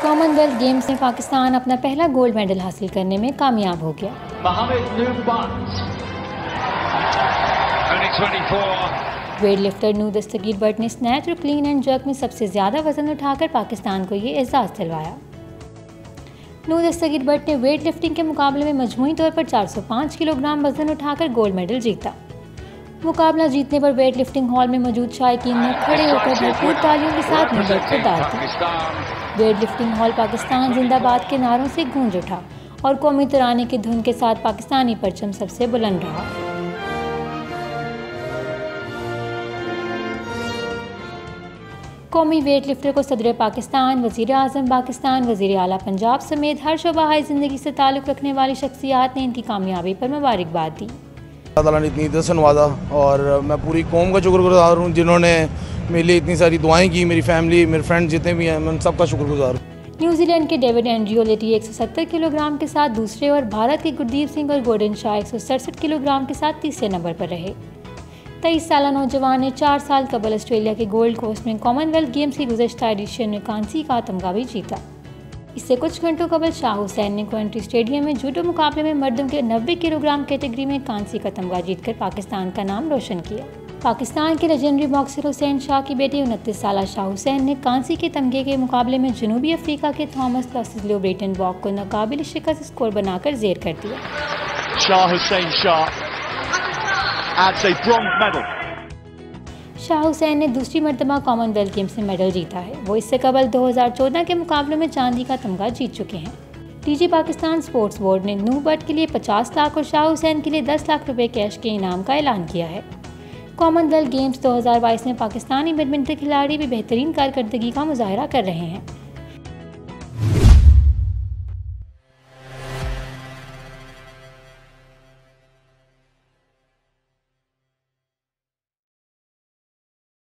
Commonwealth games में पाकिस्तान अपना पहला गोल्ड मेडल हासिल करने में कामयाब हो गया। वेट लिफ्टर नू दस्तगीर बट ने स्नैच और क्लीन एंड जर्क में सबसे ज़्यादा वजन उठाकर पाकिस्तान को ये एजाज़ दिलवाया। नू दस्तगीर बट ने वेट लिफ्टिंग के मुकाबले में मजमूई तौर पर 405 किलोग्राम वजन उठाकर गोल्ड मेडल जीता। मुकाबला जीतने पर वेट लिफ्टिंग हॉल में मौजूद शायकीन ने खड़े होकर भरपूर तालियों के साथ मेडल को दाद दी। वेट लिफ्टिंग हॉल पाकिस्तान जिंदाबाद के नारों से गूंज उठा और कौमी तराने की धुन के साथ पाकिस्तानी परचम सबसे बुलंद रहा। कौमी वेट लिफ्टर को सदर पाकिस्तान, वज़ीर आज़म पाकिस्तान, वज़ीर आला पंजाब समेत हर शोबाए ज़िंदगी से ताल्लुक़ रखने वाली शख्सियात ने इनकी कामयाबी पर मुबारकबाद दी। अल्लाह ताला ने इतनी इज़्ज़त से नवाजा और मैं पूरी कौम का शुक्रगुज़ार हूँ जिन्होंने मेरे लिए इतनी सारी दुआएं की। मेरी फैमिली, मेरे फ्रेंड जितने भी हैं, मैं उन सबका शुक्रगुज़ार हूँ। न्यूजीलैंड के डेविड एंड्रियो लेटी 170 किलोग्राम के साथ दूसरे और भारत के गुरदीप सिंह और गोल्डन शाह 167 किलोग्राम के साथ तीसरे नंबर पर रहे। 23 साल नौजवान ने 4 साल कबल ऑस्ट्रेलिया के गोल्ड कोस्ट में कॉमनवेल्थ गेम्स की गुज़श्ता एडिशन में कांसी का तमगा भी जीता। इससे कुछ घंटों कबल शाह हुसैन ने कोवेंट्री स्टेडियम में जूडो मुकाबले में मर्दों के 90 किलोग्राम कैटेगरी में कांसी का तमगा जीतकर पाकिस्तान का नाम रोशन किया। पाकिस्तान के लेजेंडरी बॉक्सर हुसैन शाह की बेटी 29 साल शाह हुसैन ने कांसी के तमगे के मुकाबले में जनूबी अफ्रीका के थॉमस लॉसिस्लो ब्रेटन बॉक को नाकाबिल शिकस्त स्कोर बनाकर जेर कर दिया। शाह हुसैन ने दूसरी मरतबा कॉमनवेल्थ गेम्स में मेडल जीता है। वो इससे कबल 2014 के मुकाबले में चांदी का तमगा जीत चुके हैं। डीजी पाकिस्तान स्पोर्ट्स बोर्ड ने नू बट के लिए 50 लाख और शाह हुसैन के लिए 10 लाख रुपए कैश के इनाम का ऐलान किया है। कॉमनवेल्थ गेम्स 2022 में पाकिस्तानी बैडमिंटन खिलाड़ी भी बेहतरीन कारकर्दगी का मुजाहरा कर रहे हैं।